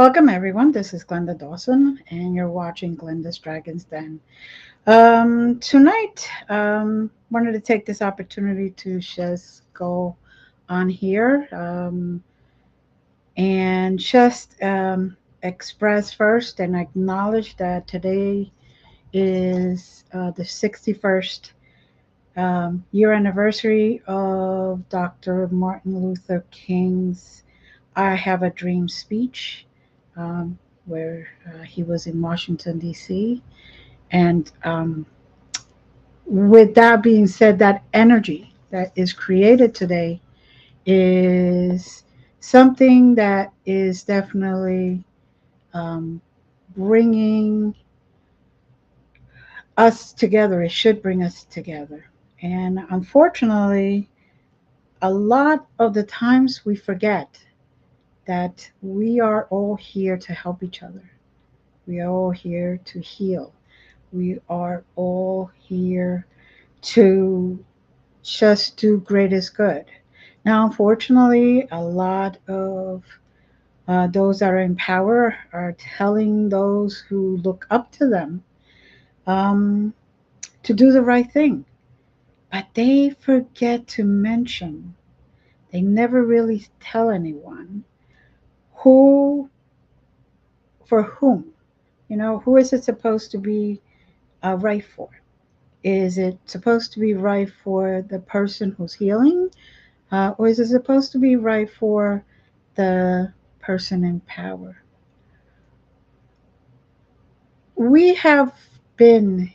Welcome, everyone. This is Glenda Dawson, and you're watching Glenda's Dragon's Den. Tonight, wanted to take this opportunity to just go on here and just express first and acknowledge that today is the 61st year anniversary of Dr. Martin Luther King's I Have a Dream speech, where he was in Washington, D.C. And with that being said, that energy that is created today is something that is definitely um, bringing us together. It should bring us together. And unfortunately, a lot of the times we forget that we are all here to help each other. We are all here to heal. We are all here to just do greatest good. Now, unfortunately, a lot of those that are in power are telling those who look up to them um, to do the right thing. But they forget to mention, they never really tell anyone who, for whom, who is it supposed to be right for? Is it supposed to be right for the person who's healing? Or is it supposed to be right for the person in power? We have been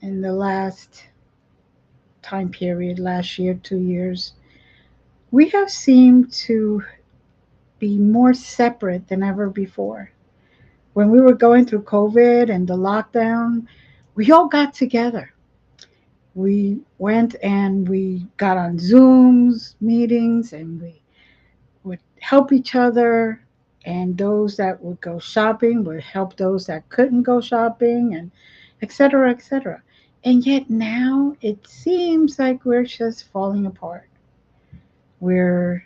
in the last time period, last year, 2 years, we have seemed to be more separate than ever before. When we were going through COVID and the lockdown, we all got together. We went and we got on Zooms meetings and we would help each other, and those that would go shopping would help those that couldn't go shopping, and etc., etc. And yet now it seems like we're just falling apart. We're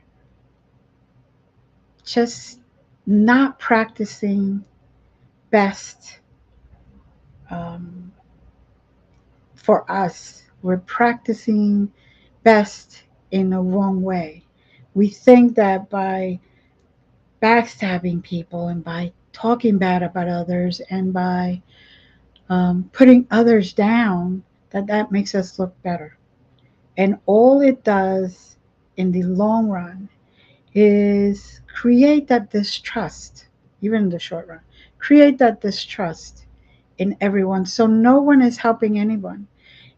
just not practicing best um, for us. We're practicing best in the wrong way. We think that by backstabbing people and by talking bad about others and by putting others down, that makes us look better. And all it does in the long run is create that distrust, even in the short run, create that distrust in everyone. So no one is helping anyone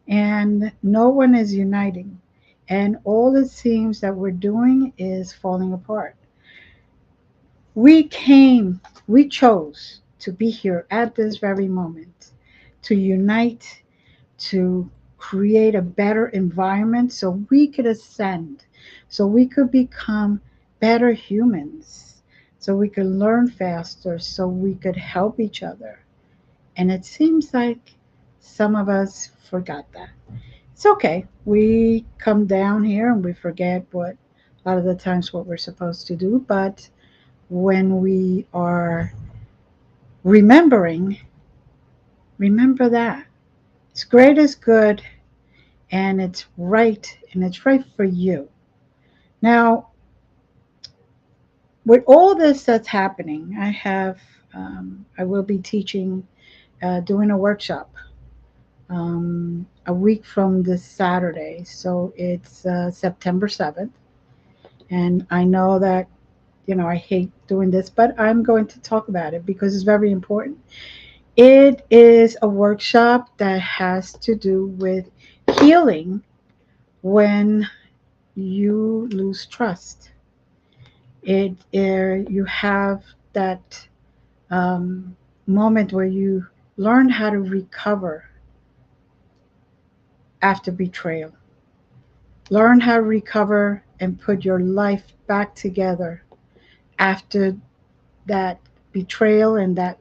and no one is uniting. And all it seems that we're doing is falling apart. We came, we chose to be here at this very moment to unite, to create a better environment so we could ascend, so we could become better humans, so we could learn faster, so we could help each other. And it seems like some of us forgot that. It's okay. We come down here and we forget what a lot of the times what we're supposed to do, but when we are remembering, remember that it's great is good and it's right for you. Now, with all this that's happening, I will be teaching, doing a workshop a week from this Saturday. So it's September 7th. And I know that, I hate doing this, but I'm going to talk about it because it's very important. It is a workshop that has to do with healing when you lose trust. You have that moment where you learn how to recover after betrayal. Learn how to recover and put your life back together after that betrayal and that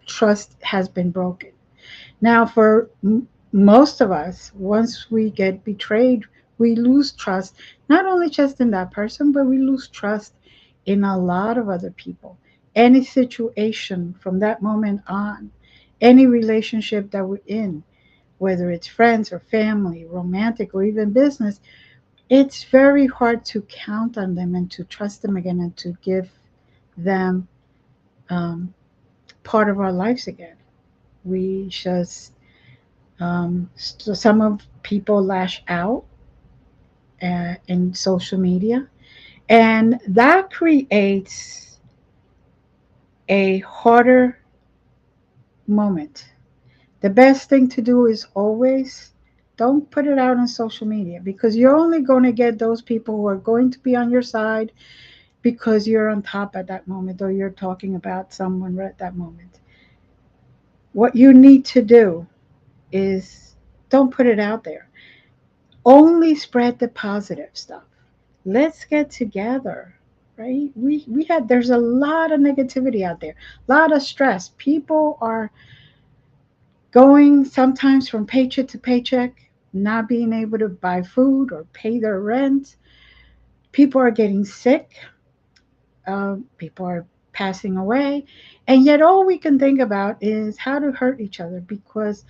trust has been broken. Now, for most of us, once we get betrayed, we lose trust, not only just in that person, but we lose trust in a lot of other people. any situation from that moment on, any relationship that we're in, whether it's friends or family, romantic or even business, it's very hard to count on them and to trust them again and to give them um, part of our lives again. We just, so some of people lash out in social media, and that creates a harder moment. The best thing to do is always don't put it out on social media, because you're only going to get those people who are going to be on your side because you're on top at that moment or you're talking about someone right at that moment. What you need to do is don't put it out there. Only spread the positive stuff. Let's get together, right? We had There's a lot of negativity out there, a lot of stress. People are going sometimes from paycheck to paycheck, not being able to buy food or pay their rent. People are getting sick. People are passing away. And yet, all we can think about is how to hurt each other, because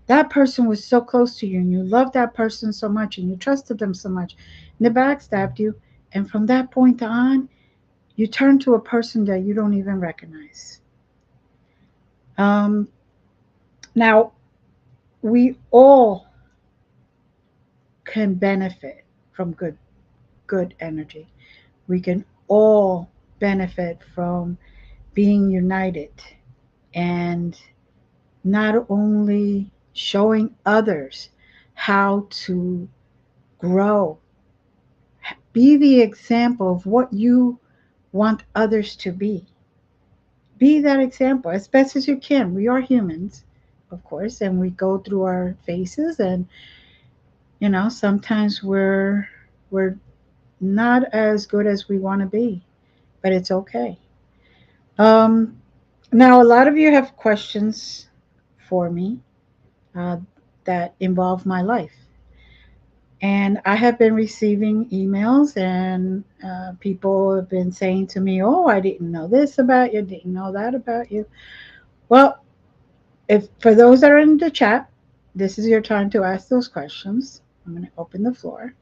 that person was so close to you and you loved that person so much and you trusted them so much, and they backstabbed you. And from that point on, you turn to a person that you don't even recognize. Um, Now, we all can benefit from good energy. We can all benefit from being united and not only showing others how to grow, be the example of what you want others to be. Be that example as best as you can. We are humans, of course, and we go through our phases, and sometimes we're not as good as we want to be, but it's okay. Um, Now, a lot of you have questions for me uh, that involve my life. And I have been receiving emails, and people have been saying to me, "Oh, I didn't know this about you, didn't know that about you." Well, if for those that are in the chat, this is your time to ask those questions. I'm going to open the floor,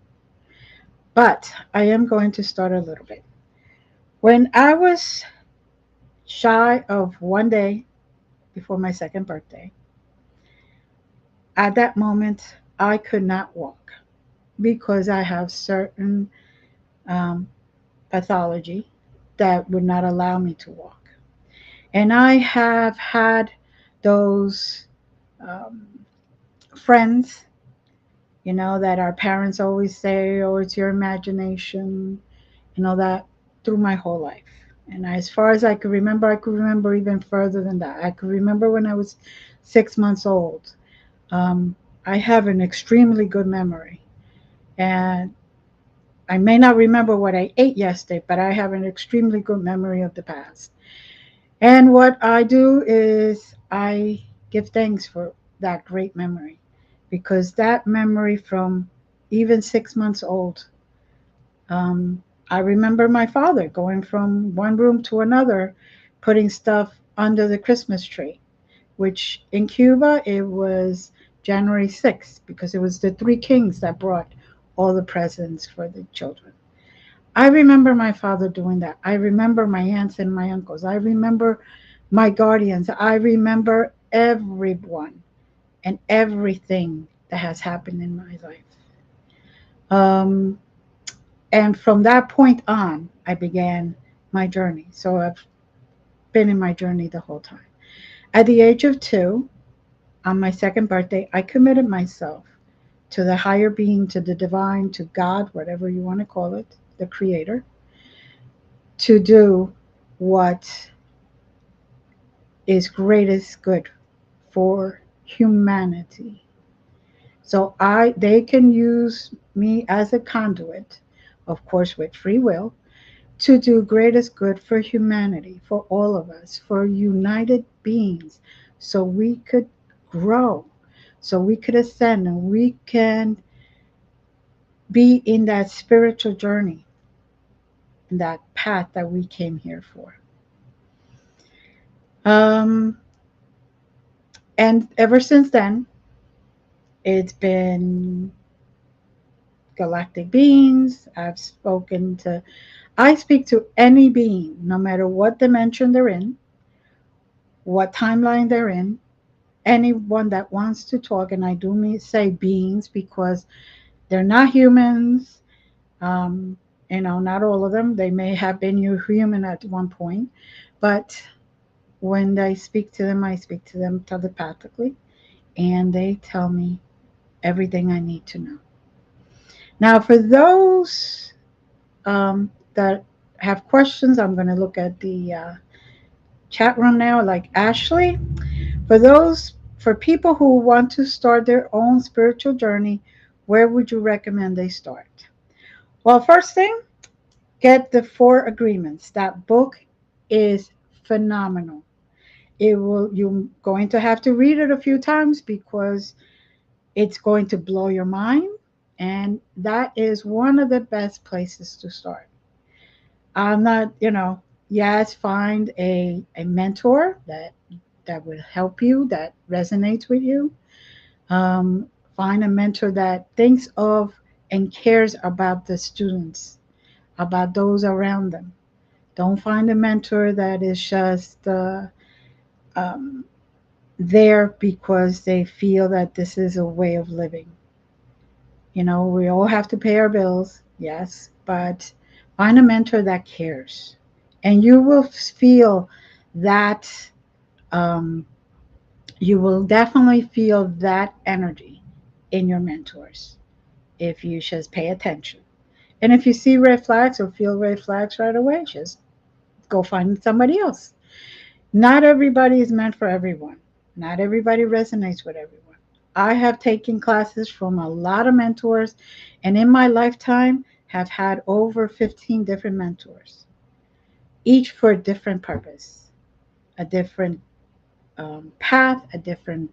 but I am going to start a little bit. When I was shy of one day before my second birthday, at that moment, I could not walk because I have certain um, pathology that would not allow me to walk. And I have had those um, friends, that our parents always say, "Oh, it's your imagination," that through my whole life. And as far as I could remember even further than that. I could remember when I was 6 months old. Um, I have an extremely good memory. And I may not remember what I ate yesterday, but I have an extremely good memory of the past. And what I do is I give thanks for that great memory, because that memory from even 6 months old, um, I remember my father going from one room to another, putting stuff under the Christmas tree, which in Cuba it was January 6th, because it was the three kings that brought all the presents for the children. I remember my father doing that. I remember my aunts and my uncles. I remember my guardians. I remember everyone and everything that has happened in my life. Um, and from that point on, I began my journey. So I've been in my journey the whole time. At the age of 2, on my second birthday, I committed myself to the higher being, to the divine, to God, whatever you want to call it, the creator, to do what is greatest good for humanity. So they can use me as a conduit, of course with free will, to do greatest good for humanity, for all of us, for united beings, so we could grow, so we could ascend, and we can be in that spiritual journey, in that path that we came here for. Um, and ever since then, it's been galactic beings. I speak to any being, no matter what dimension they're in, what timeline they're in, anyone that wants to talk. And I do say beings because they're not humans. Um, not all of them. They may have been human at one point, but when I speak to them, I speak to them telepathically, and they tell me everything I need to know. Now, for those that have questions, I'm going to look at the chat room now, like Ashley. For people who want to start their own spiritual journey, where would you recommend they start? Well, first thing, get the Four Agreements. That book is phenomenal. You're going to have to read it a few times because it's going to blow your mind. And that is one of the best places to start. I'm not, yes, find a mentor that will help you, that resonates with you. Um, find a mentor that thinks of and cares about the students, about those around them. Don't find a mentor that is just um, there because they feel that this is a way of living. We all have to pay our bills, yes, but find a mentor that cares. And you will feel that, um, you will definitely feel that energy in your mentors if you just pay attention. And if you see red flags or feel red flags right away, just go find somebody else. Not everybody is meant for everyone. Not everybody resonates with everyone. I have taken classes from a lot of mentors, and in my lifetime have had over 15 different mentors, each for a different purpose, a different path, a different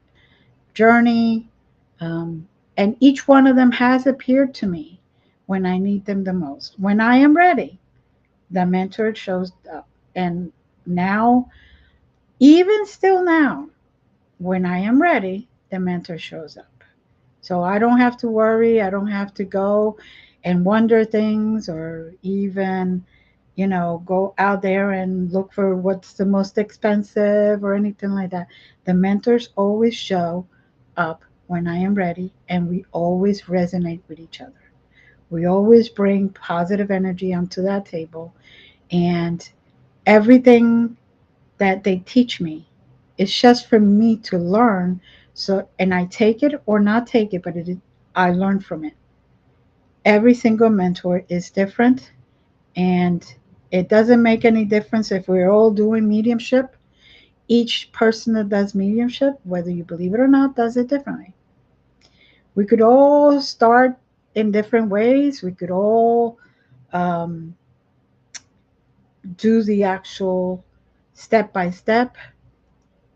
journey. Um, and each one of them has appeared to me when I need them the most. When I am ready, the mentor shows up. And now, even still now, when I am ready, the mentor shows up. So I don't have to worry. I don't have to go and wonder things or even, go out there and look for what's the most expensive or anything like that. The mentors always show up when I am ready, and we always resonate with each other. We always bring positive energy onto that table, and everything that they teach me. It's just for me to learn. So, and I take it or not take it, but I learn from it. Every single mentor is different, and it doesn't make any difference if we're all doing mediumship. Each person that does mediumship, whether you believe it or not, does it differently. We could all start in different ways. We could all um, do the actual step by step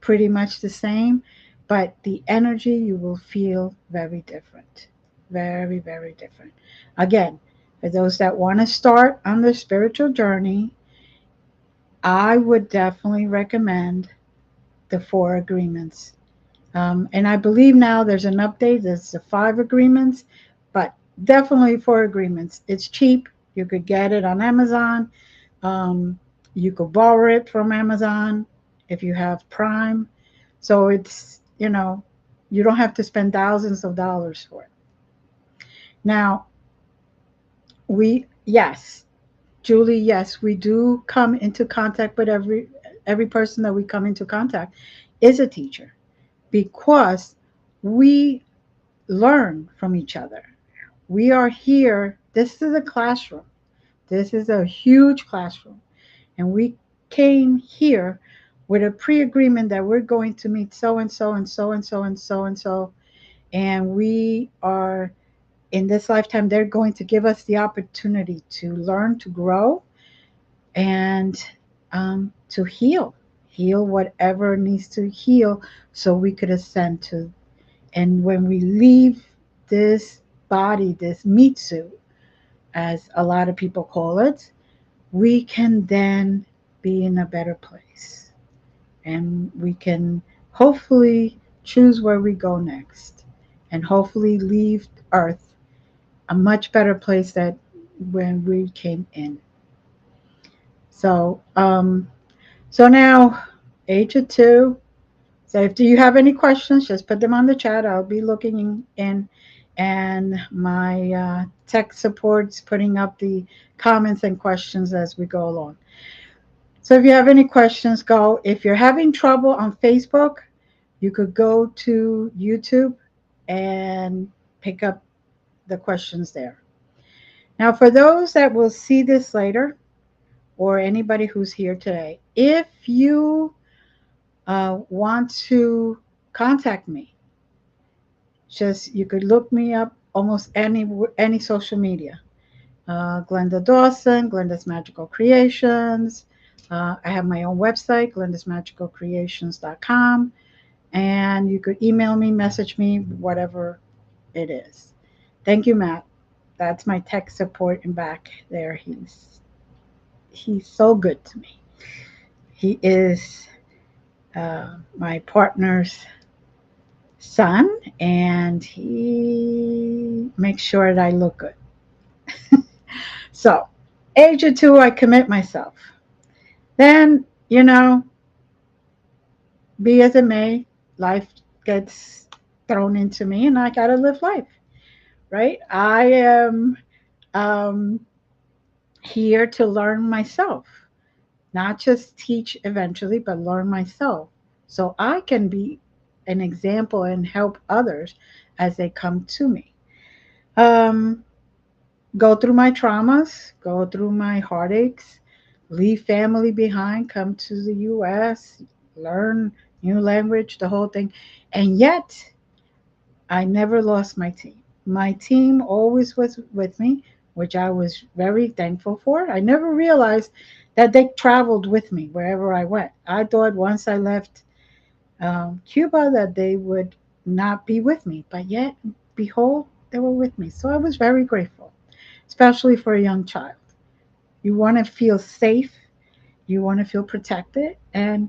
pretty much the same, but the energy you will feel very different. Very, very different. Again, for those that want to start on their spiritual journey, I would definitely recommend the Four Agreements. And I believe now there's an update, there's the Five Agreements, but definitely Four Agreements. It's cheap. You could get it on Amazon. Um, you could borrow it from Amazon if you have Prime. So you don't have to spend thousands of dollars for it. Now, yes, Julie, yes, we do come into contact with every person that we come into contact is a teacher because we learn from each other. We are here. This is a classroom. This is a huge classroom. And we came here with a pre-agreement that we're going to meet so and so and so and so and so and so, and we are in this lifetime they're going to give us the opportunity to learn, to grow, and to heal whatever needs to heal so we could ascend to. And when we leave this body, this meat suit, as a lot of people call it, we can then be in a better place. and we can hopefully choose where we go next, and hopefully leave Earth a much better place than when we came in. So, so now, age of two. So if you have any questions, just put them on the chat. I'll be looking in, and my tech support's putting up the comments and questions as we go along. So if you have any questions, go. If you're having trouble on Facebook, you could go to YouTube and pick up the questions there. Now, for those that will see this later, or anybody who's here today, if you want to contact me, just you could look me up almost any social media. Glenda Dawson, Glenda's Magical Creations. I have my own website, glendasmagicalcreations.com, and you could email me, message me, whatever it is. Thank you, Matt. That's my tech support in back there. He's so good to me. He is my partner's son, and he makes sure that I look good. So, age of two, I commit myself. Then, be as it may, life gets thrown into me, and I gotta live life, right? I am um, here to learn myself, not just teach eventually, but learn myself so I can be an example and help others as they come to me. Um, go through my traumas, go through my heartaches, leave family behind, come to the US, learn new language, the whole thing. And yet, I never lost my team. My team always was with me, which I was very thankful for. I never realized that they traveled with me wherever I went. I thought once I left Cuba that they would not be with me, but yet, behold, they were with me. So I was very grateful, especially for a young child. You want to feel safe, you want to feel protected, and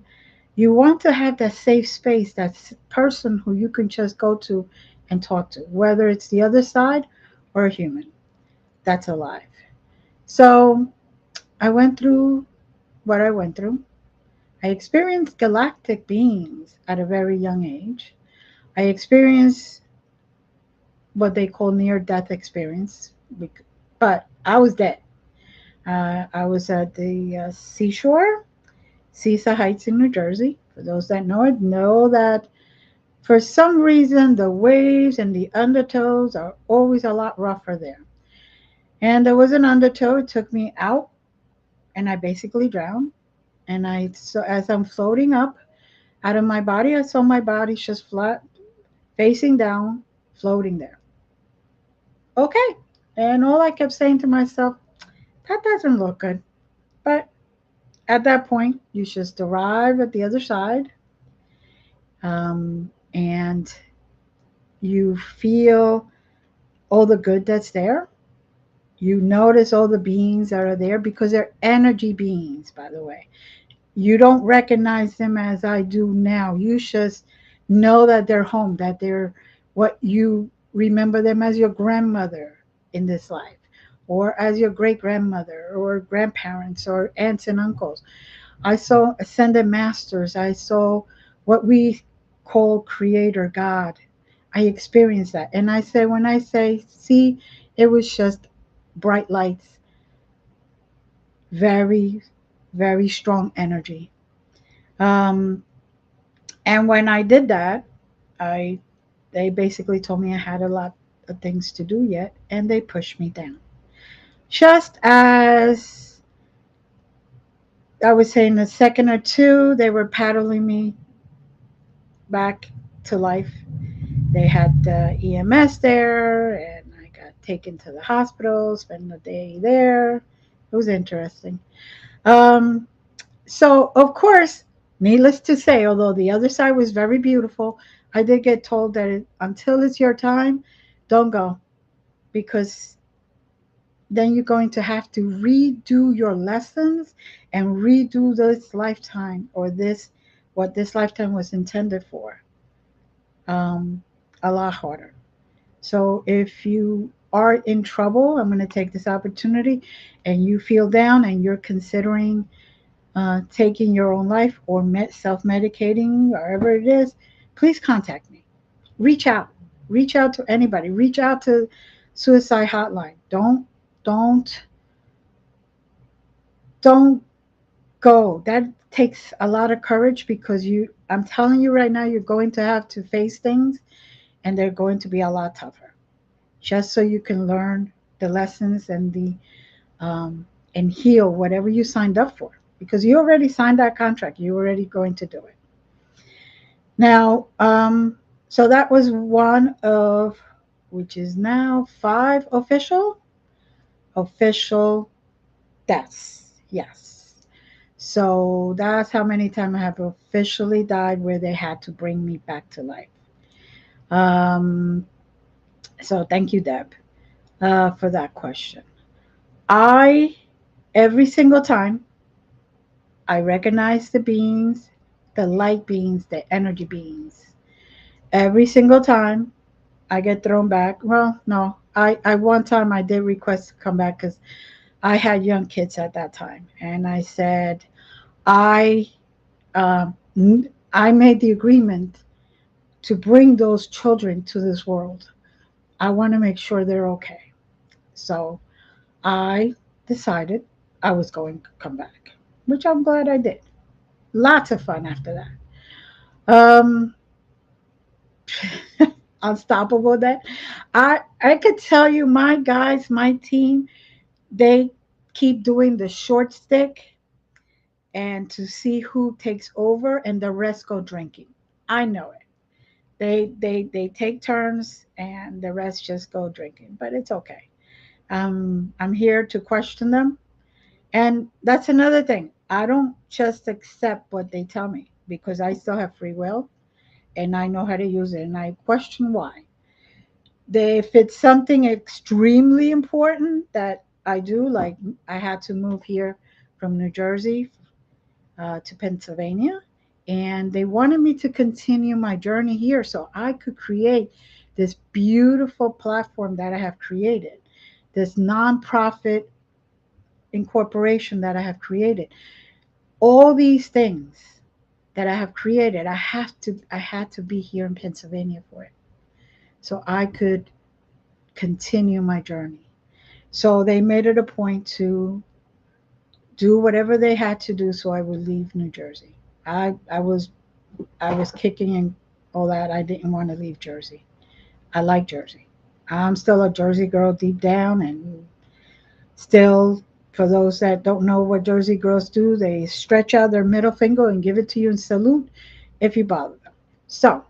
you want to have that safe space, that person who you can just go to and talk to, whether it's the other side or a human that's alive. So I went through what I went through. I experienced galactic beings at a very young age. I experienced what they call near death experience, but I was dead. I was at the seashore, Seaside Heights in New Jersey. For those that know it, know that for some reason the waves and the undertows are always a lot rougher there. And there was an undertow, it took me out, and I basically drowned. And so as I'm floating up out of my body, I saw my body just flat, facing down, floating there. Okay. And all I kept saying to myself, that doesn't look good. But at that point, you just arrive at the other side, and you feel all the good that's there. You notice all the beings that are there because they're energy beings, by the way. You don't recognize them as I do now. You just know that they're home, that they're what you remember them as your grandmother in this life, or as your great grandmother, or grandparents, or aunts and uncles. I saw ascended masters. I saw what we call creator God. I experienced that. And I say, when I say see, it was just bright lights, very, very strong energy. Um, and when I did that, I they basically told me I had a lot of things to do yet, and they pushed me down. Just as I was saying, a second or two, they were paddling me back to life. They had EMS there, and I got taken to the hospital, spent the day there. It was interesting. Um, so, of course, needless to say, although the other side was very beautiful, I did get told that until it's your time, don't go, because then you're going to have to redo your lessons and redo this lifetime or this what this lifetime was intended for, um, a lot harder. So if you are in trouble, I'm going to take this opportunity, and you feel down and you're considering taking your own life or self medicating, wherever it is, please contact me. Reach out. Reach out to anybody. Reach out to suicide hotline. Don't don't go. That takes a lot of courage, because I'm telling you right now, you're going to have to face things, and they're going to be a lot tougher. Just so you can learn the lessons um, and heal whatever you signed up for, because you already signed that contract. You're already going to do it. Now, so that was one of, which is now five official deaths. Yes. So that's how many times I have officially died where they had to bring me back to life. Um, so thank you, Deb, for that question. I, every single time, I recognize the beings, the light beings, the energy beings. Every single time I get thrown back. Well, no, I one time I did request to come back because I had young kids at that time, and I said I um, I made the agreement to bring those children to this world. I want to make sure they're okay. So I decided I was going to come back, which I'm glad I did. Lots of fun after that. Unstoppable that I could tell you, my guys, my team, they keep doing the short stick, and to see who takes over, and the rest go drinking. I know it. They take turns, and the rest just go drinking, but it's okay. I'm here to question them. And that's another thing. I don't just accept what they tell me, because I still have free will, and I know how to use it, and I question why. If it's something extremely important that I do, like I had to move here from New Jersey to Pennsylvania, and they wanted me to continue my journey here so I could create this beautiful platform that I have created, this nonprofit incorporation that I have created. All these things that I have created, I had to be here in Pennsylvania for it, so I could continue my journey. So they made it a point to do whatever they had to do so I would leave New Jersey. I was kicking and all that. I didn't want to leave Jersey. I like Jersey. I'm still a Jersey girl deep down, and still, for those that don't know what Jersey girls do, they stretch out their middle finger and give it to you and salute if you bother them. So,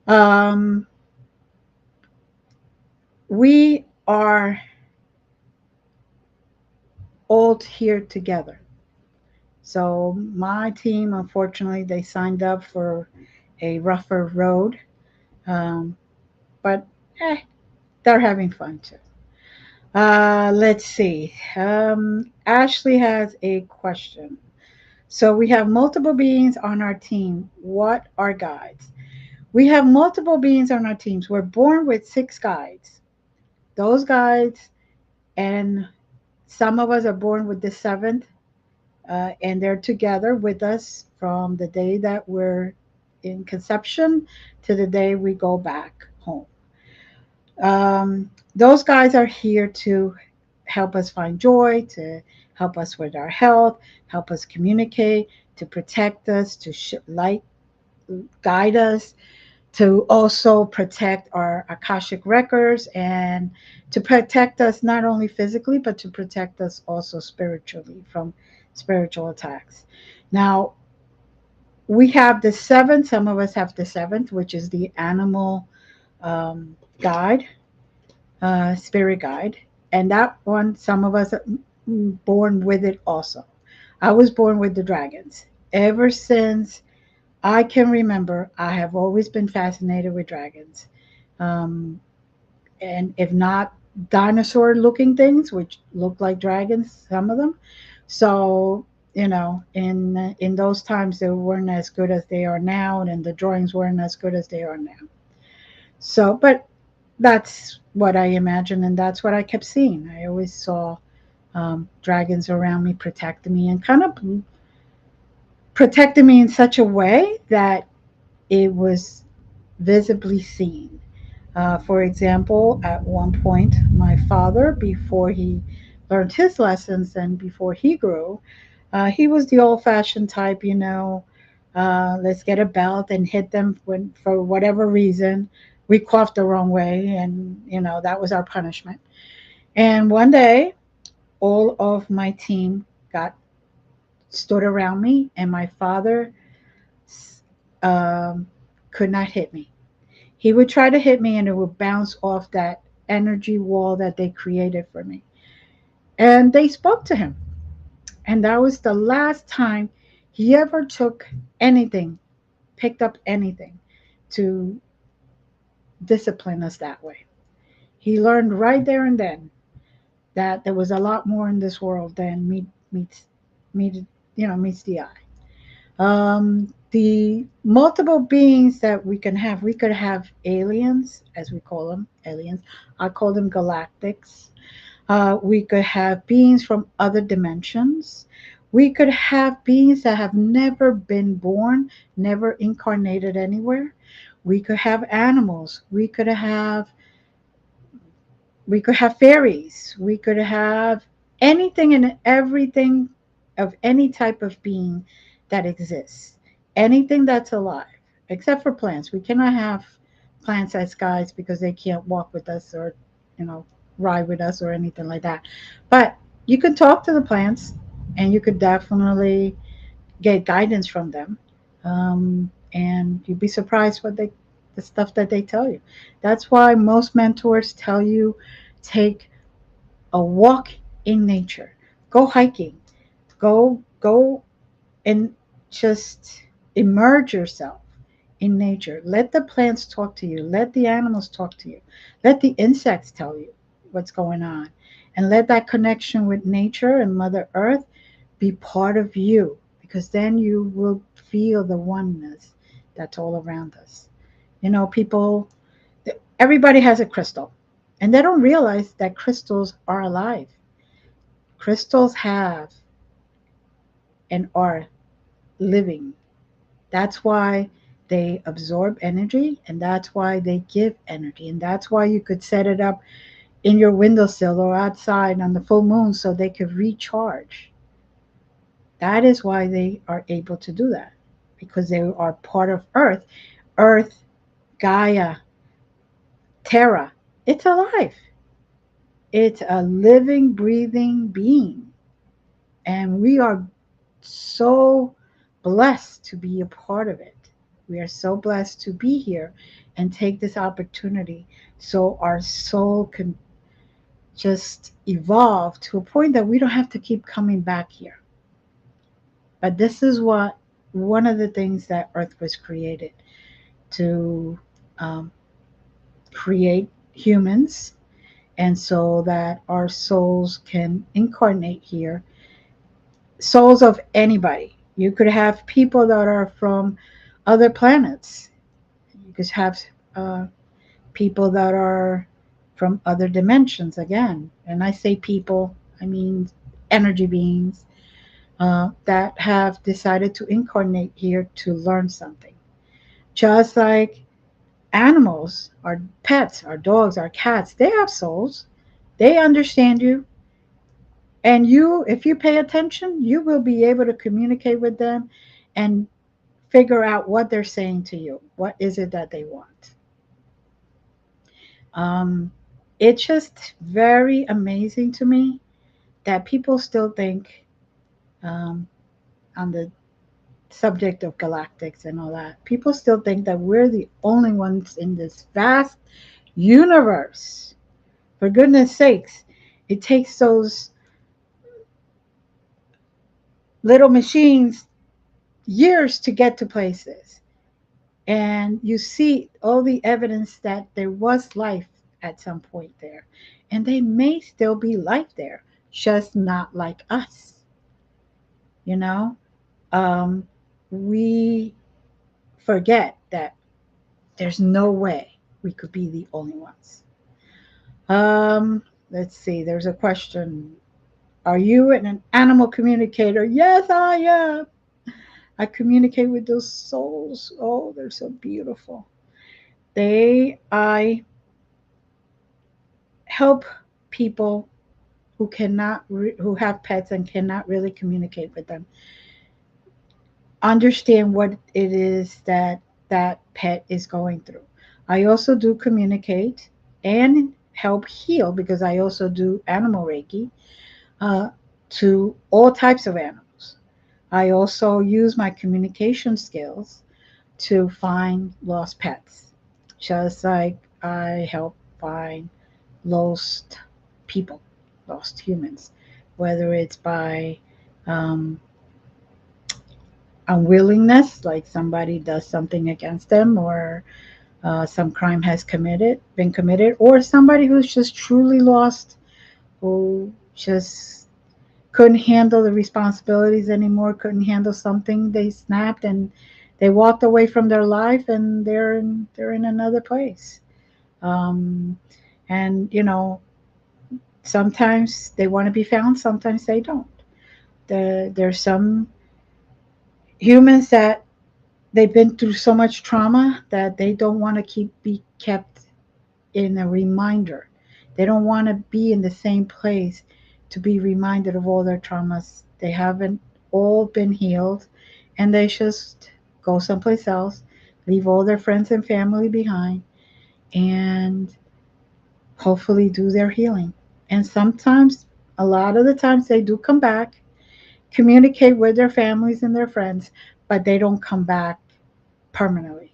um, we are all here together. So my team, unfortunately, they signed up for a rougher road, um, but they're having fun too. Let's see. Ashley has a question. So we have multiple beings on our team. What are guides? We have multiple beings on our teams. We're born with six guides. Those guides, and some of us are born with the seventh, and they're together with us from the day that we're in conception to the day we go back home. Those guys are here to help us find joy, to help us with our health, help us communicate, to protect us, to light, guide us, to also protect our akashic records, and to protect us not only physically, but to protect us also spiritually from spiritual attacks. Now, we have the seventh, some of us have the seventh, which is the animal guide, spirit guide. And that one, some of us are born with it also. I was born with the dragons. Ever since I can remember, I have always been fascinated with dragons. Um, and if not dinosaur looking things, which look like dragons, some of them. So In those times they weren't as good as they are now, and the drawings weren't as good as they are now. So, but that's what I imagined, and that's what I kept seeing. I always saw dragons around me protecting me, and kind of protecting me in such a way that it was visibly seen. For example, at one point, my father, before he learned his lessons and before he grew, he was the old fashioned type, let's get a belt and hit them when, for whatever reason, we coughed the wrong way, and, that was our punishment. And one day, all of my team got stood around me, and my father um, could not hit me. He would try to hit me, and it would bounce off that energy wall that they created for me. And they spoke to him. And that was the last time he ever took anything, picked up anything to discipline us that way. He learned right there and then that there was a lot more in this world than meet meets the eye. The multiple beings that we could have aliens, as we call them, aliens. I call them galactics. We could have beings from other dimensions. We could have beings that have never been born, never incarnated anywhere. We could have animals. We could have fairies. We could have anything and everything of any type of being that exists. Anything that's alive, except for plants. We cannot have plants as guides because they can't walk with us or, you know, ride with us or anything like that. But you could talk to the plants and you could definitely get guidance from them. And you'd be surprised the stuff that they tell you. That's why most mentors tell you take a walk in nature, go hiking, go and just immerse yourself in nature. Let the plants talk to you. Let the animals talk to you. Let the insects tell you what's going on. And let that connection with nature and Mother Earth be part of you, because then you will feel the oneness that's all around us. People, everybody has a crystal, and they don't realize that crystals are alive. Crystals have and are living. That's why they absorb energy, and that's why they give energy, and that's why you could set it up in your windowsill or outside on the full moon so they could recharge. That is why they are able to do that, because they are part of Earth. Earth, Gaia, Terra, it's alive. It's a living, breathing being. And we are so blessed to be a part of it. We are so blessed to be here and take this opportunity so our soul can just evolve to a point that we don't have to keep coming back here. But this is what one of the things that Earth was created to um, create humans, and so that our souls can incarnate here. Souls of anybody. You could have people that are from other planets. You could have uh, people that are from other dimensions again. And I say people, I mean energy beings that have decided to incarnate here to learn something. Just like animals, our pets, our dogs, our cats, they have souls. They understand you. And you, if you pay attention, you will be able to communicate with them and figure out what they're saying to you. What is it that they want? Um, it's just very amazing to me that people still think, um, on the subject of galactics and all that, people still think that we're the only ones in this vast universe. For goodness sakes, it takes those little machines years to get to places. And you see all the evidence that there was life at some point there. And they may still be life there, just not like us. you know. um, we forget that there's no way we could be the only ones. um, let's see, there's a question. Are you an animal communicator? Yes, I am. I communicate with those souls. Oh, they're so beautiful. I help people who have pets and cannot really communicate with them understand what it is that that pet is going through. I also do communicate and help heal because I also do animal reiki uh, to all types of animals. I also use my communication skills to find lost pets, just like I help find lost people, lost humans, whether it's by um, unwillingness, like somebody does something against them, or some crime has been committed, or somebody who's just truly lost, who just couldn't handle the responsibilities anymore, couldn't handle something, they snapped and they walked away from their life, and they're in another place. Um, and sometimes they want to be found, sometimes they don't. There's some humans that they've been through so much trauma that they don't want to be kept in a reminder. They don't want to be in the same place to be reminded of all their traumas. They haven't all been healed, and they just go someplace else, leave all their friends and family behind, and hopefully do their healing. And sometimes, a lot of the times, they do come back, communicate with their families and their friends, but they don't come back permanently.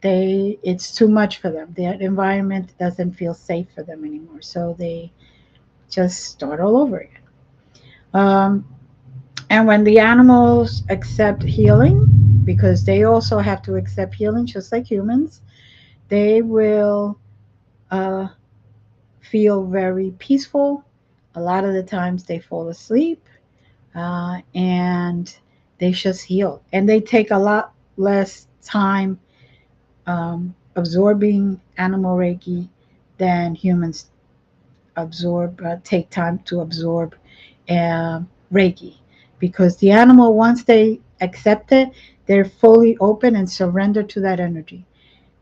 It's too much for them. That environment doesn't feel safe for them anymore, so they just start all over again. And when the animals accept healing, because they also have to accept healing just like humans, they will uh, feel very peaceful. A lot of the times they fall asleep, and they just heal, and they take a lot less time absorbing animal reiki than humans take time to absorb reiki, because the animal, once they accept it, they're fully open and surrender to that energy.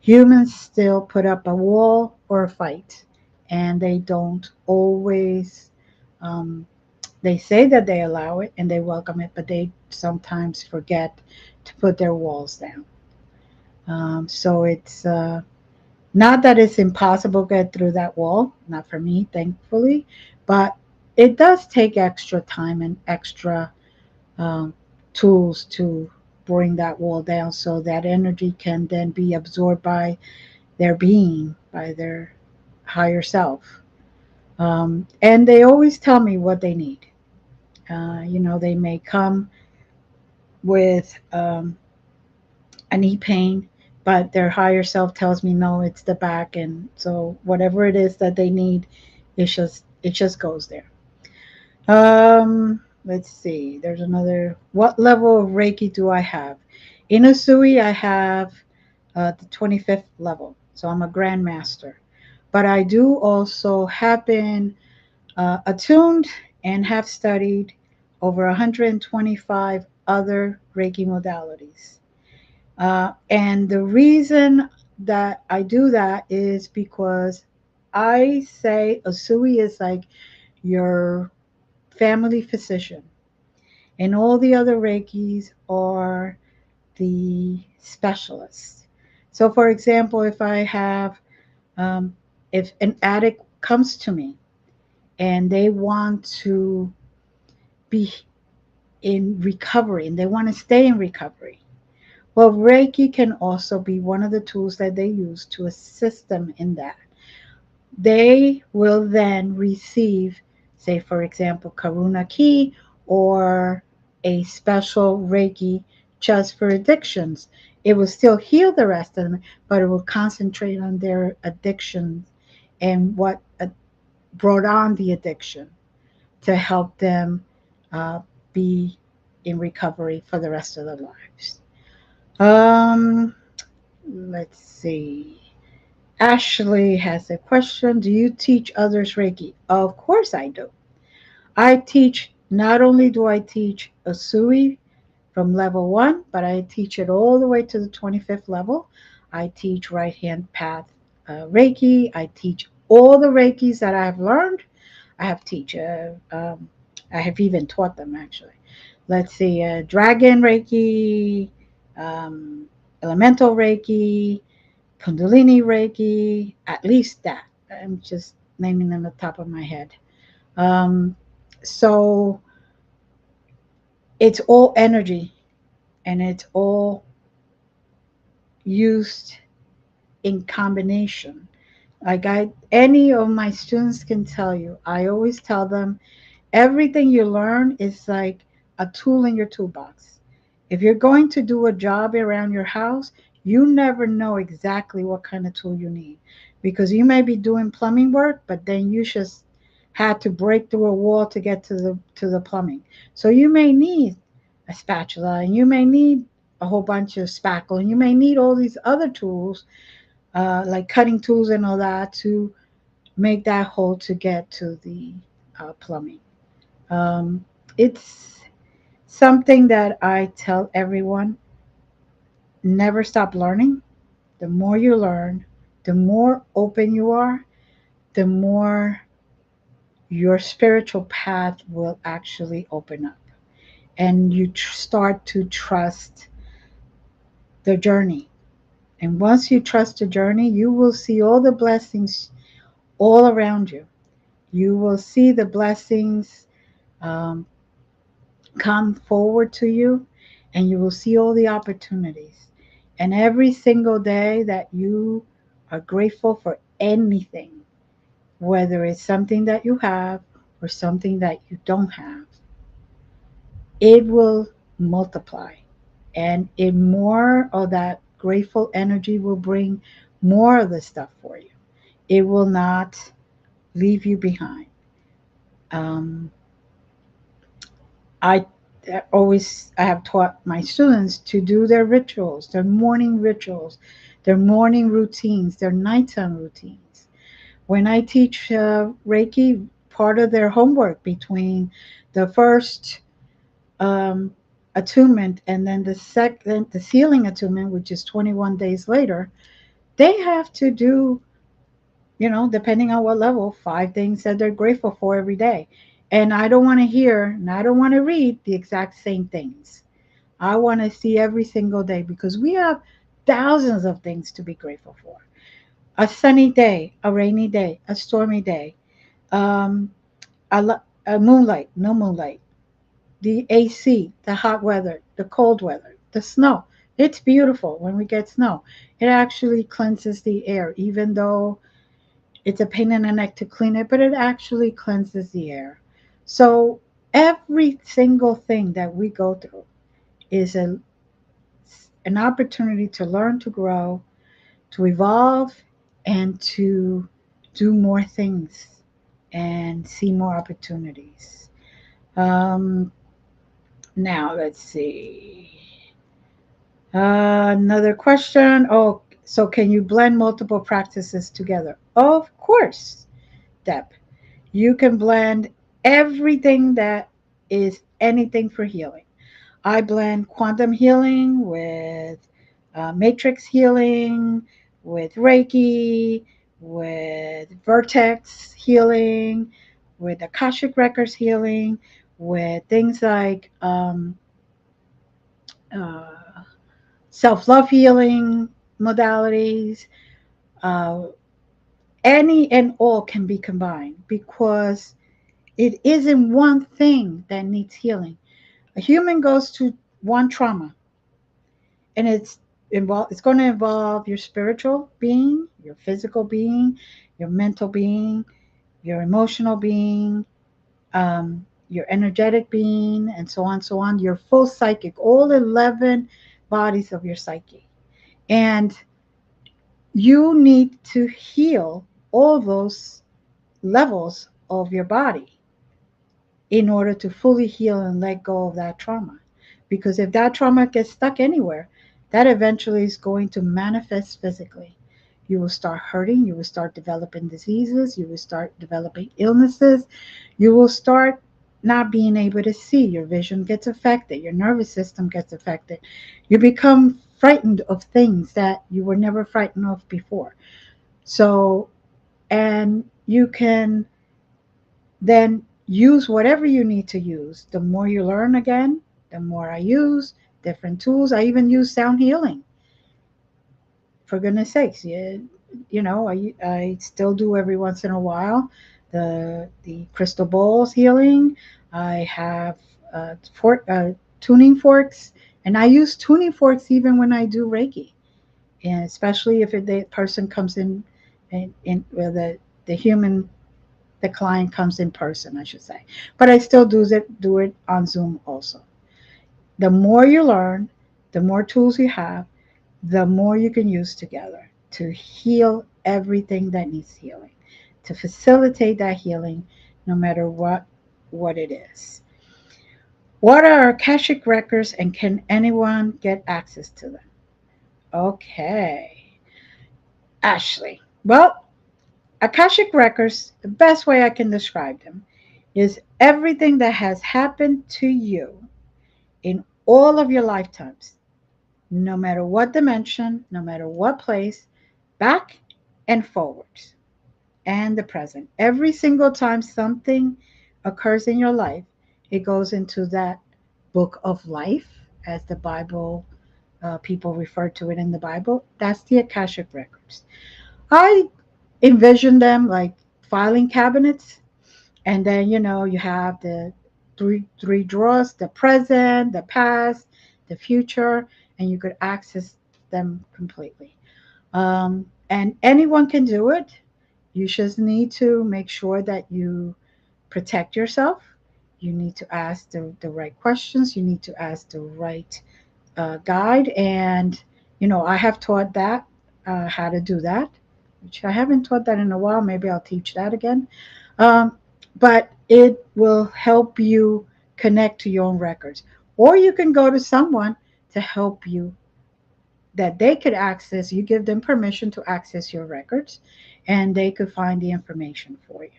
Humans still put up a wall or a fight, and they don't always. um, they say that they allow it and they welcome it, but they sometimes forget to put their walls down. So it's not that it's impossible to get through that wall, not for me, thankfully, but it does take extra time and extra um, tools to bring that wall down so that energy can then be absorbed by their being, by their higher self. And they always tell me what they need. They may come with a knee pain, but their higher self tells me no, it's the back, and so whatever it is that they need, it just goes there. Let's see. There's another. What level of Reiki do I have? In Usui, I have the 25th level, so I'm a grandmaster. But I do also have been attuned and have studied over 125 other Reiki modalities. And the reason that I do that is because I say Usui is like your family physician, and all the other Reikis are the specialists. So, for example, um, if an addict comes to me and they want to be in recovery and they want to stay in recovery, well, Reiki can also be one of the tools that they use to assist them in that. They will then receive, say, for example, Karuna Ki or a special Reiki just for addictions. It will still heal the rest of them, but it will concentrate on their addictions and what brought on the addiction to help them uh, be in recovery for the rest of their lives. Um, let's see. Ashley has a question. Do you teach others Reiki? Of course I do. I teach, not only do I teach Usui from level 1, but I teach it all the way to the 25th level. I teach right hand path Reiki. I teach all the Reikis that I have learned. I have teach. I have even taught them actually. Let's see, Dragon Reiki, um, Elemental Reiki, Kundalini Reiki, at least that. I'm just naming them at the top of my head. Um, so it's all energy and it's all used in combination. Like any of my students can tell you, I always tell them everything you learn is like a tool in your toolbox. If you're going to do a job around your house, you never know exactly what kind of tool you need because you may be doing plumbing work, but then you just had to break through a wall to get to the plumbing. So you may need a spatula and you may need a whole bunch of spackle and you may need all these other tools like cutting tools and all that to make that hole to get to the plumbing. Um, it's something that I tell everyone, never stop learning. The more you learn, the more open you are, the more your spiritual path will actually open up. And you start to trust the journey. And once you trust the journey, you will see all the blessings all around you. You will see the blessings um, come forward to you and you will see all the opportunities. And every single day that you are grateful for anything, whether it's something that you have or something that you don't have, it will multiply. And in more of that grateful energy will bring more of the stuff for you. It will not leave you behind. Um, I I have taught my students to do their rituals, their morning routines, their nighttime routines. When I teach Reiki, part of their homework between the first um, attunement and then the second, the sealing attunement, which is 21 days later, they have to do, depending on what level, 5 things that they're grateful for every day. And I don't want to hear and I don't want to read the exact same things. I want to see every single day because we have thousands of things to be grateful for. A sunny day, a rainy day, a stormy day, um, a moonlight, no moonlight, the AC, the hot weather, the cold weather, the snow. It's beautiful when we get snow. It actually cleanses the air, even though it's a pain in the neck to clean it, but it actually cleanses the air. So every single thing that we go through is an opportunity to learn, to grow, to evolve, and to do more things and see more opportunities. Um, Now, let's see. Another question. Oh, so can you blend multiple practices together? Of course, Deb. You can blend everything that is anything for healing. I blend quantum healing with matrix healing, with Reiki, with vertex healing, with akashic records healing, with things like uh, self love healing modalities. Uh, any and all can be combined because it isn't one thing that needs healing. A human goes to one trauma, and it's going to involve your spiritual being, your physical being, your mental being, your emotional being, your energetic being, and so on, so on. Your full psychic, all 11 bodies of your psyche, and you need to heal all those levels of your body in order to fully heal and let go of that trauma. Because if that trauma gets stuck anywhere, that eventually is going to manifest physically. You will start hurting, you will start developing diseases, you will start developing illnesses, you will start not being able to see, your vision gets affected, your nervous system gets affected. You become frightened of things that you were never frightened of before. So, and you can then use whatever you need to use. The more you learn again, the more I use different tools. I even use sound healing. For goodness sakes, I still do every once in a while the crystal balls healing. I have tuning forks, and I use tuning forks even when I do Reiki, and especially if the person comes in the human the client comes in person, I should say. But I still do it on Zoom also. The more you learn, the more tools you have, the more you can use together to heal everything that needs healing, to facilitate that healing, no matter what it is. What are akashic records, and can anyone get access to them? Okay, Ashley. Well, akashic records, the best way I can describe them is everything that has happened to you in all of your lifetimes, no matter what dimension, no matter what place, back and forwards, and the present. Every single time something occurs in your life, it goes into that book of life, as the Bible people refer to it in the Bible. That's the Akashic records. I envision them like filing cabinets, and then you have the three drawers: the present, the past, the future, and you could access them completely. And anyone can do it. You just need to make sure that you protect yourself. You need to ask the right questions. You need to ask the right guide. And, I have taught that, how to do that, which I haven't taught that in a while. Maybe I'll teach that again. Um, but it will help you connect to your own records. Or you can go to someone to help you, that they could access. You give them permission to access your records, and they could find the information for you.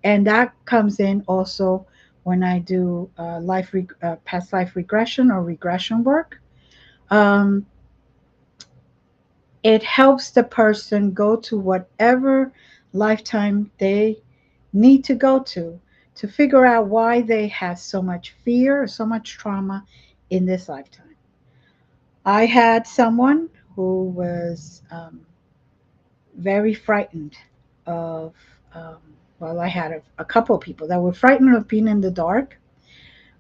And that comes in also when I do past life regression or regression work. Um, it helps the person go to whatever lifetime they need to go to figure out why they have so much fear, so much trauma in this lifetime. I had someone who was very frightened of, um, well, I had a couple of people that were frightened of being in the dark,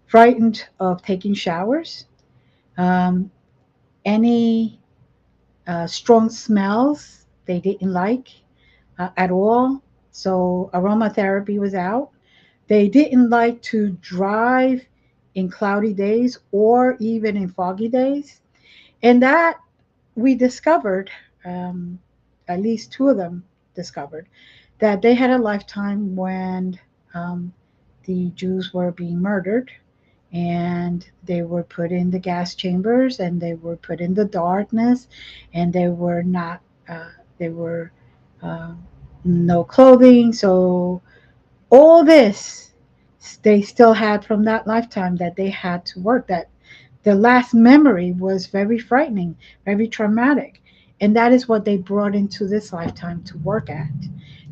frightened of taking showers, um, any strong smells they didn't like at all. So aromatherapy was out. They didn't like to drive in cloudy days or even in foggy days. And that we discovered, um, at least two of them discovered, that they had a lifetime when um, the Jews were being murdered, and they were put in the gas chambers, and they were put in the darkness, and they were not, they were uh, no clothing. So all this they still had from that lifetime that they had to work. That the last memory was very frightening, very traumatic. And that is what they brought into this lifetime to work at,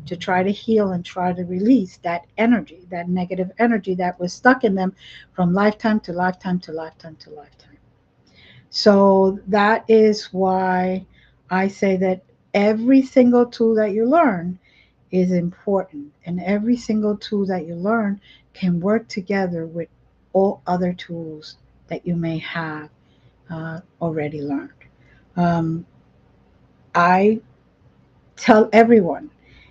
to try to heal and try to release that energy, that negative energy that was stuck in them from lifetime to lifetime to lifetime to lifetime. So that is why I say that every single tool that you learn is important, and every single tool that you learn can work together with all other tools that you may have already learned. Um, I tell everyone,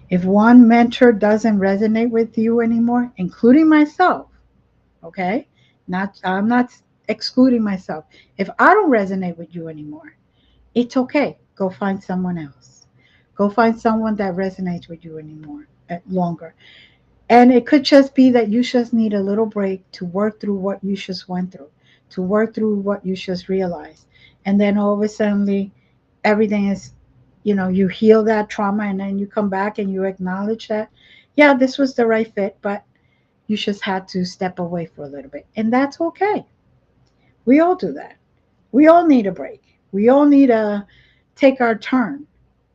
if one mentor doesn't resonate with you anymore, including myself, okay, I'm not excluding myself. If I don't resonate with you anymore, it's okay. Go find someone else. Go find someone that resonates with you anymore longer. And it could just be that you just need a little break to work through what you just went through, to work through what you just realized. And then all of a sudden, everything is, you heal that trauma, and then you come back and you acknowledge that, yeah, this was the right fit, but you just had to step away for a little bit. And that's okay. We all do that. We all need a break. We all need to take our turn.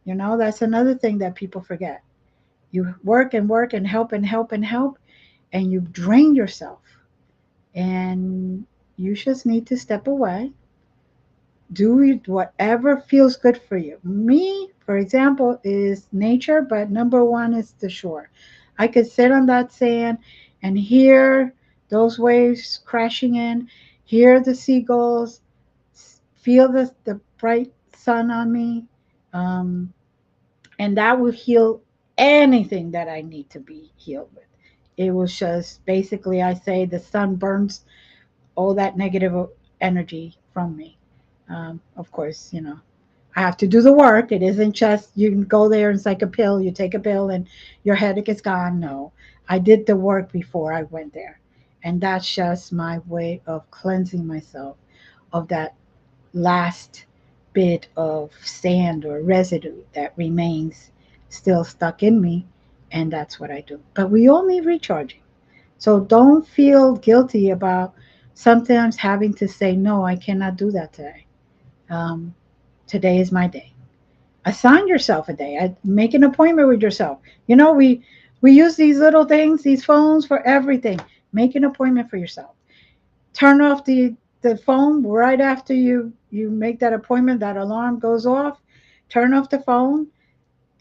That's another thing that people forget. You work and work and help and help and help, and you drain yourself. And you just need to step away, do whatever feels good for you. Me, for example, is nature, but number one is the shore. I could sit on that sand and hear those waves crashing in, hear the seagulls, feel the bright sun on me, um, and that will heal anything that I need to be healed with. It was just basically, I say, the sun burns all that negative energy from me. Of course, I have to do the work. It isn't just you can go there and it's like a pill. You take a pill and your headache is gone. No, I did the work before I went there. And that's just my way of cleansing myself of that last bit of sand or residue that remains still stuck in me. And that's what I do. But we all need recharging. So don't feel guilty about sometimes having to say, no, I cannot do that today. Um, Today is my day. Assign yourself a day. Make an appointment with yourself. We use these little things, these phones for everything. Make an appointment for yourself. Turn off the phone right after you make that appointment. That alarm goes off. Turn off the phone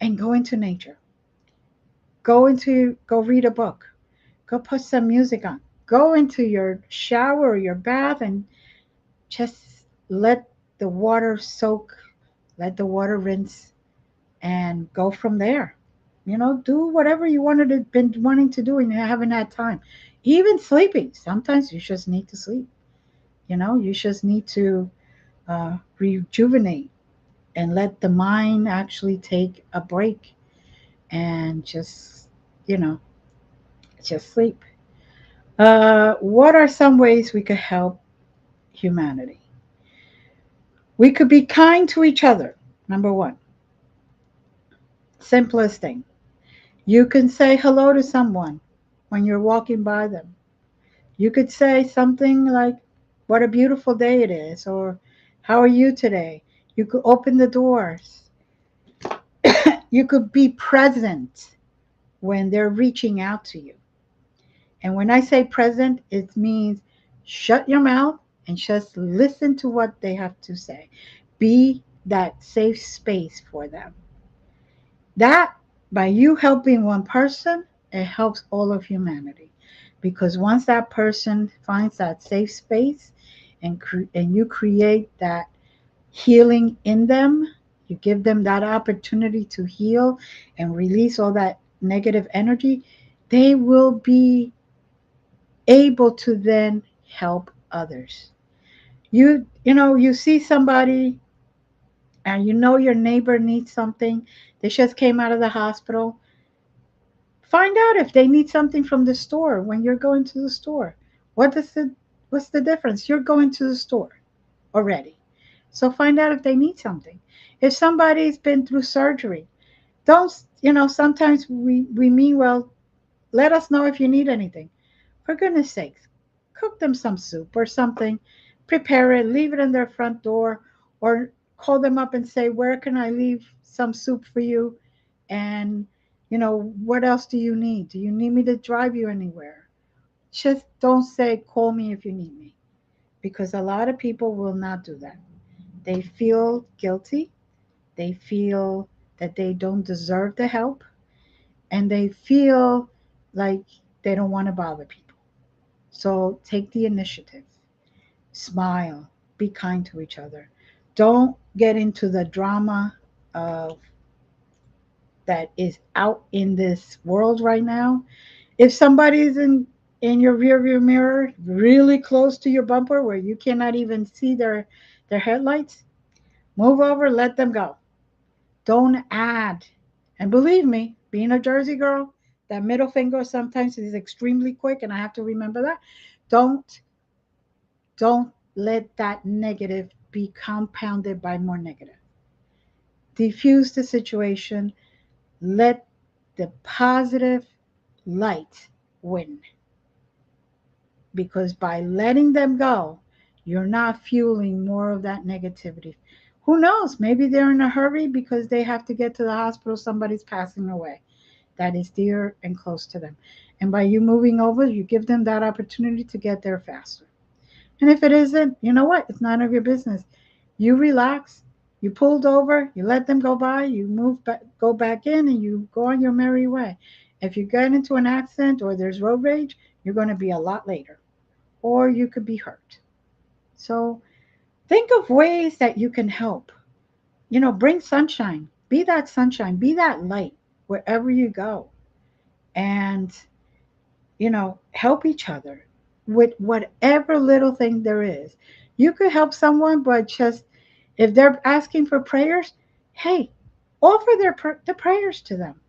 and go into nature. Go read a book. Go put some music on. Go into your shower or your bath and just let the water soak, let the water rinse, and go from there. Do whatever you wanted to been wanting to do and you haven't had time. Even sleeping. Sometimes you just need to sleep. You just need to rejuvenate and let the mind actually take a break and you know, just sleep. What are some ways we could help humanity? We could be kind to each other. Number one, simplest thing. You can say hello to someone when you're walking by them. You could say something like, what a beautiful day it is, or how are you today? You could open the doors. You could be present when they're reaching out to you. And when I say present, it means shut your mouth and just listen to what they have to say. Be that safe space for them. That, by you helping one person, it helps all of humanity. Because once that person finds that safe space and you create that healing in them, you give them that opportunity to heal and release all that negative energy, they will be able to then help others. You see somebody and your neighbor needs something. They just came out of the hospital. Find out if they need something from the store when you're going to the store. What is the what's the difference? You're going to the store already. So find out if they need something. If somebody's been through surgery, don't sometimes we mean well, let us know if you need anything. For goodness sakes, cook them some soup or something, prepare it, leave it in their front door, or call them up and say, where can I leave some soup for you? And, what else do you need? Do you need me to drive you anywhere? Just don't say, call me if you need me, because a lot of people will not do that. They feel guilty, they feel that they don't deserve the help, and they feel like they don't want to bother people. So take the initiative, smile, be kind to each other. Don't get into the drama of that is out in this world right now. If somebody's in your rear view mirror, really close to your bumper where you cannot even see their headlights, move over, let them go. Don't add. And believe me, being a Jersey girl, that middle finger sometimes is extremely quick, and I have to remember that. Don't don't let that negative be compounded by more negative. Diffuse the situation. Let the positive light win. Because by letting them go, you're not fueling more of that negativity. Who knows? Maybe they're in a hurry because they have to get to the hospital. Somebody's passing away that is dear and close to them. And by you moving over, you give them that opportunity to get there faster. And if it isn't, you know what? It's none of your business. You relax. You pulled over. You let them go by. You move back, go back in, and you go on your merry way. If you get into an accident or there's road rage, you're going to be a lot later, or you could be hurt. So think of ways that you can help. Bring sunshine. Be that sunshine. Be that light wherever you go. And, help each other with whatever little thing there is. You could help someone, but just if they're asking for prayers, hey, offer the prayers to them.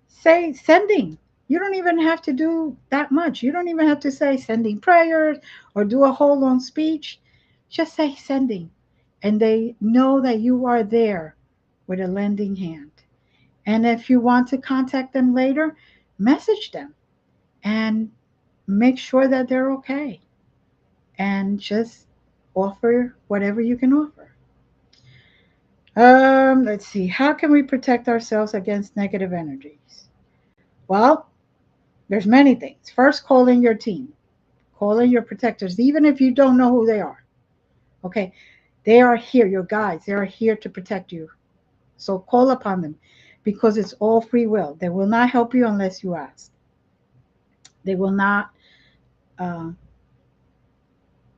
Say sending. You don't even have to do that much. You don't even have to say sending prayers or do a whole long speech. Just say sending. And they know that you are there with a lending hand. And if you want to contact them later, message them and make sure that they're okay. And just offer whatever you can offer. Let's see. How can we protect ourselves against negative energies? Well, there's many things. First, call in your team. Call in your protectors, even if you don't know who they are. Okay, they are here, your guides. They are here to protect you. So call upon them because it's all free will. They will not help you unless you ask. They will not uh,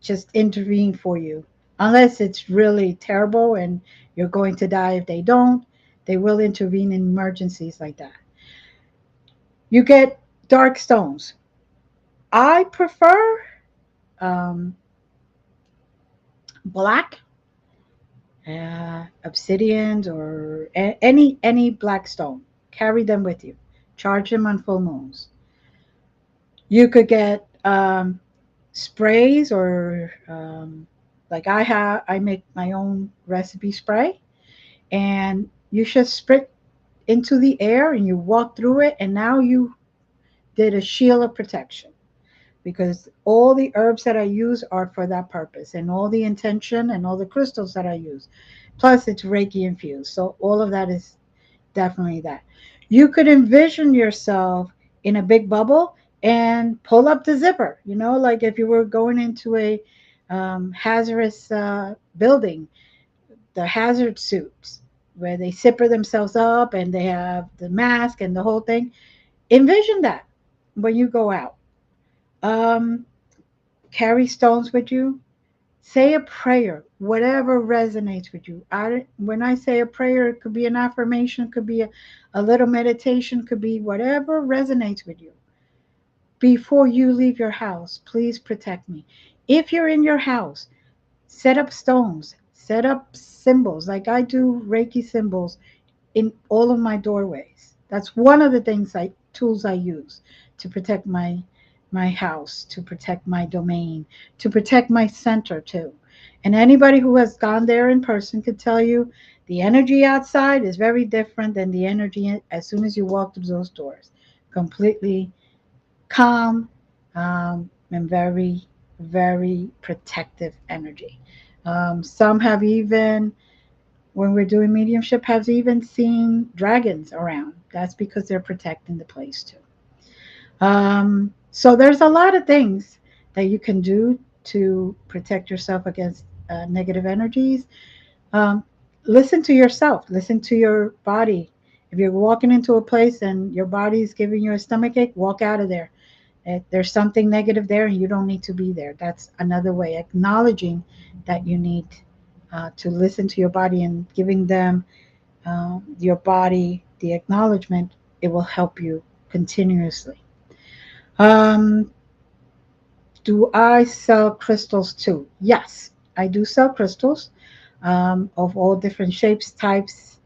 just intervene for you unless it's really terrible and you're going to die if they don't. They will intervene in emergencies like that. You get dark stones. I prefer um, black obsidians or any black stone. Carry them with you. Charge them on full moons. You could get sprays or like I make my own recipe spray, and you just spray into the air and you walk through it, and now you did a shield of protection because all the herbs that I use are for that purpose, and all the intention and all the crystals that I use. Plus, it's Reiki infused. So, all of that is definitely that. You could envision yourself in a big bubble and pull up the zipper, like if you were going into a hazardous building, the hazard suits where they zipper themselves up and they have the mask and the whole thing. Envision that when you go out. Um, Carry stones with you. Say a prayer, whatever resonates with you. When I say a prayer, it could be an affirmation, could be a little meditation, could be whatever resonates with you. Before you leave your house, please protect me. If you're in your house, set up stones, set up symbols. Like I do Reiki symbols in all of my doorways. That's one of the tools I use to protect my house, to protect my domain, to protect my center too. And anybody who has gone there in person could tell you the energy outside is very different than the energy as soon as you walk through those doors. Completely calm and very, very protective energy. Some have even when we're doing mediumship has even seen dragons around. That's because they're protecting the place too. So there's a lot of things that you can do to protect yourself against negative energies. Um, Listen to yourself. Listen to your body. If you're walking into a place and your body's giving you a stomach ache, walk out of there. If there's something negative there and you don't need to be there. That's another way, acknowledging that you need to listen to your body and giving them your body the acknowledgement. It will help you continuously. Um, do I sell crystals too? Yes, I do sell crystals of all different shapes, types,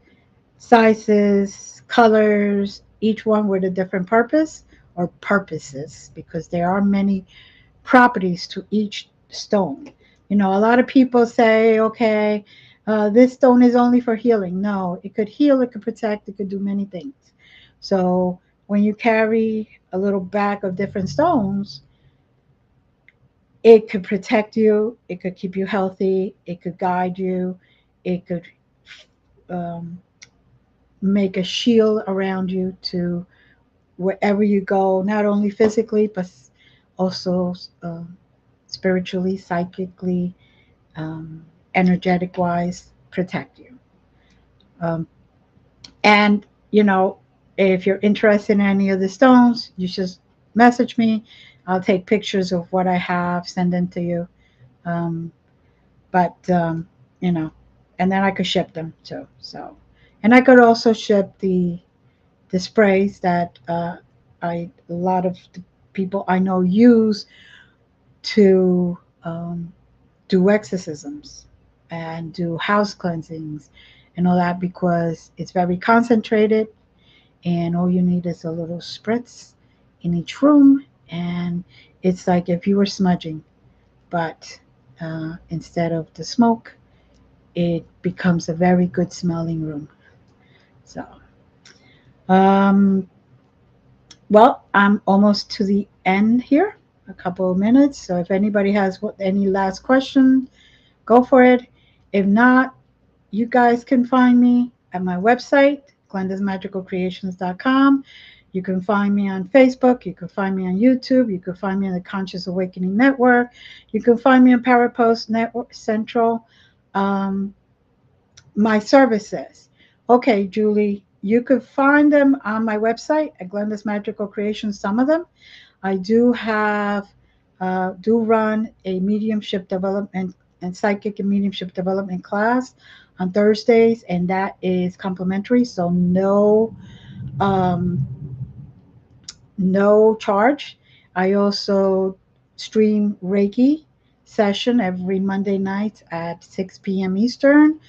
sizes, colors, each one with a different purpose or purposes, because there are many properties to each stone. A lot of people say, okay, this stone is only for healing. No, it could heal, it could protect, it could do many things. So when you carry a little bag of different stones, it could protect you, it could keep you healthy, it could guide you, it could um, make a shield around you to wherever you go, not only physically, but also spiritually, psychically, um, energetic wise, protect you. Um, and, you know, if you're interested in any of the stones, you just message me. I'll take pictures of what I have, send them to you. Um, but, you know, and then I could ship them too. So, and I could also ship the sprays that a lot of the people I know use to do exorcisms and do house cleansings and all that because it's very concentrated and all you need is a little spritz in each room and it's like if you were smudging but instead of the smoke it becomes a very good smelling room. So um, well, I'm almost to the end here, a couple of minutes. So if anybody has any last question, go for it. If not, you guys can find me at my website, glendasmagicalcreations.com. You can find me on Facebook. You can find me on YouTube. You can find me on the Conscious Awakening Network. You can find me on Powerpost Network Central. Um, my services. Okay, Julie, you could find them on my website at Glenda's Magical Creations, some of them. I do run a mediumship development and psychic and mediumship development class on Thursdays, and that is complimentary, so um, no charge. I also stream Reiki session every Monday night at 6 p.m. Eastern.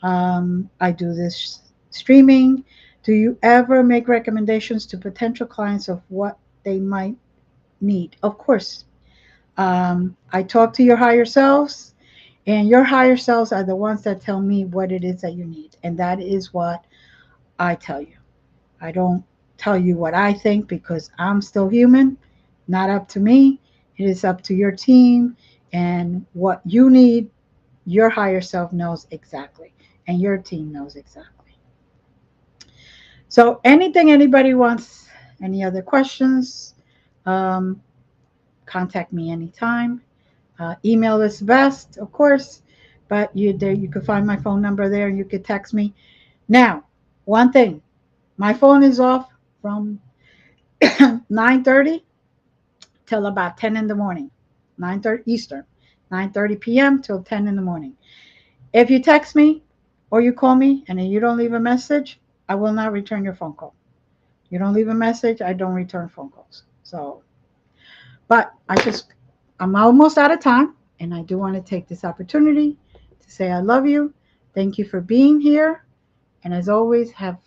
I do this streaming. Do you ever make recommendations to potential clients of what they might need? Of course. I talk to your higher selves, and your higher selves are the ones that tell me what it is that you need. And that is what I tell you. I don't tell you what I think because I'm still human, not up to me. It is up to your team, and what you need, your higher self knows exactly, and your team knows exactly. So, anything anybody wants, any other questions, um, contact me anytime. Email is best, of course, but you can find my phone number there and you can text me. Now, one thing, my phone is off from 9:30 till about 10 in the morning, 9:30 Eastern, 9:30 p.m. till 10 in the morning. If you text me or you call me and then you don't leave a message, I will not return your phone call. You don't leave a message, I don't return phone calls. So, but I'm almost out of time, and I do want to take this opportunity to say I love you. Thank you for being here. And as always, have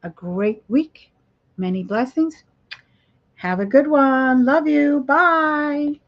a great week. Many blessings. Have a good one. Love you. Bye.